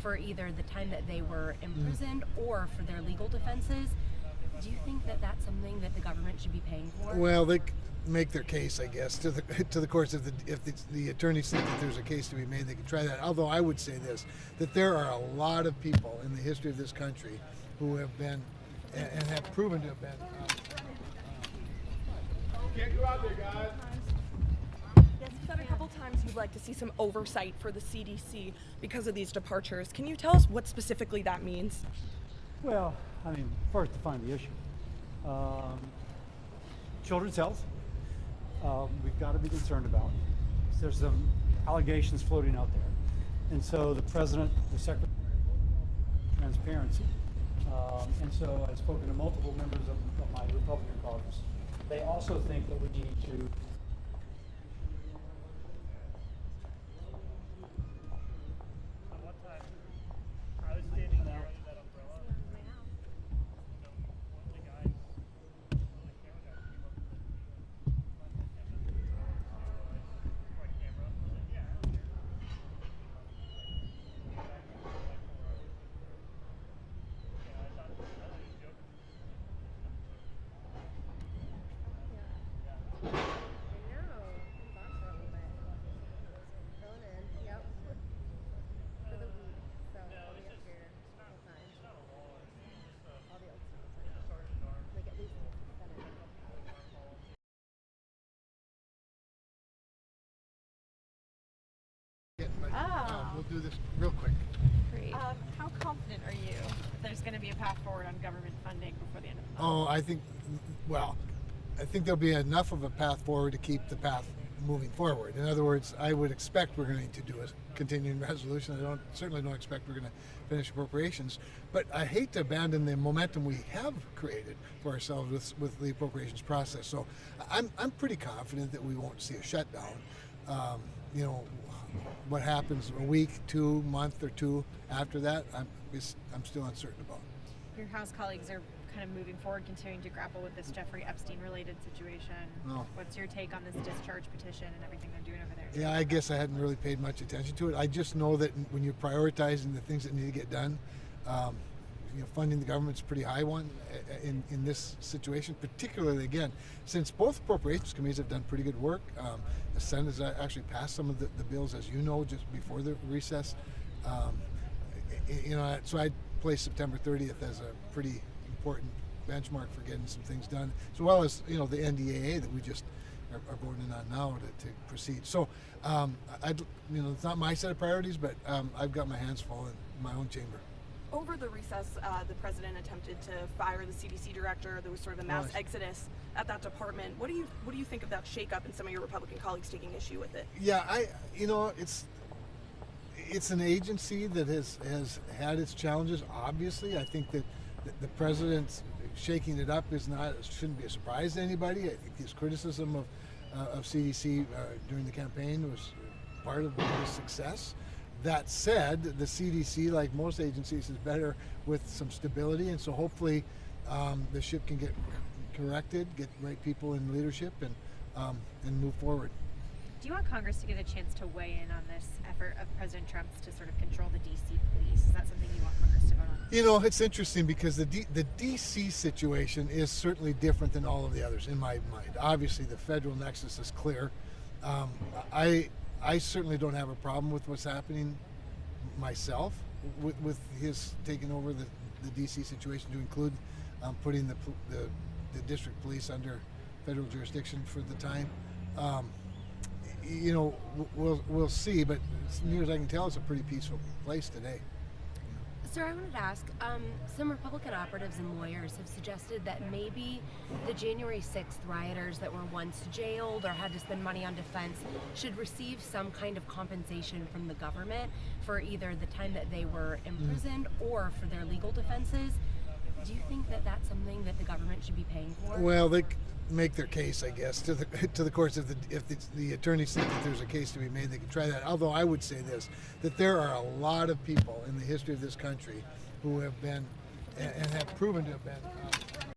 for either the time that they were imprisoned or for their legal defenses. Do you think that that's something that the government should be paying for? Well, they make their case, I guess, to the courts. If the attorneys think that there's a case to be made, they can try that. Although I would say this, that there are a lot of people in the history of this country who have been and have proven to have been. Can't go out there, guys. Yes, you said a couple times you'd like to see some oversight for the CDC because of these departures. Can you tell us what specifically that means? Well, I mean, first define the issue. Children's health, we've got to be concerned about. There's some allegations floating out there. And so the president, the secretary, transparency. And so I've spoken to multiple members of my Republican caucus. They also think that we need to We'll do this real quick. Great. How confident are you there's going to be a path forward on government funding before the end of the month? I think there'll be enough of a path forward to keep the path moving forward. In other words, I would expect we're going to do a continuing resolution. I certainly don't expect we're going to finish appropriations, but I hate to abandon the momentum we have created for ourselves with the appropriations process. So I'm pretty confident that we won't see a shutdown. What happens a week, 2 month or two after that, I'm still uncertain about. Your House colleagues are kind of moving forward, continuing to grapple with this Jeffrey Epstein related situation. Oh. What's your take on this discharge petition and everything they're doing over there? Yeah, I guess I hadn't really paid much attention to it. I just know that when you're prioritizing the things that need to get done, funding the government's a pretty high one in this situation, particularly, again, since both appropriations committees have done pretty good work. The Senate has actually passed some of the bills, as you know, just before the recess. So I'd place September 30th as a pretty important benchmark for getting some things done, as well as, the NDAA that we just are voting on now to proceed. So, it's not my set of priorities, but I've got my hands full in my own chamber. Over the recess, the president attempted to fire the CDC director. There was sort of a mass exodus at that department. What do you think of that shakeup and some of your Republican colleagues taking issue with it? Yeah, it's an agency that has had its challenges. Obviously, I think that the president shaking it up shouldn't be a surprise to anybody. I think his criticism of CDC during the campaign was part of his success. That said, the CDC, like most agencies, is better with some stability, and so hopefully the ship can get corrected, get the right people in leadership, and move forward. Do you want Congress to get a chance to weigh in on this effort of President Trump's to sort of control the DC police? Is that something you want Congress to vote on? It's interesting because the DC situation is certainly different than all of the others in my mind. Obviously, the federal nexus is clear. I certainly don't have a problem with what's happening myself with his taking over the DC situation, to include putting the district police under federal jurisdiction for the time. We'll see, but as near as I can tell, it's a pretty peaceful place today. Sir, I wanted to ask, some Republican operatives and lawyers have suggested that maybe the January 6th rioters that were once jailed or had to spend money on defense should receive some kind of compensation from the government for either the time that they were imprisoned or for their legal defenses. Do you think that that's something that the government should be paying for? Well, they make their case, I guess, to the courts. If the attorneys think that there's a case to be made, they can try that. Although I would say this, that there are a lot of people in the history of this country who have been and have proven to have been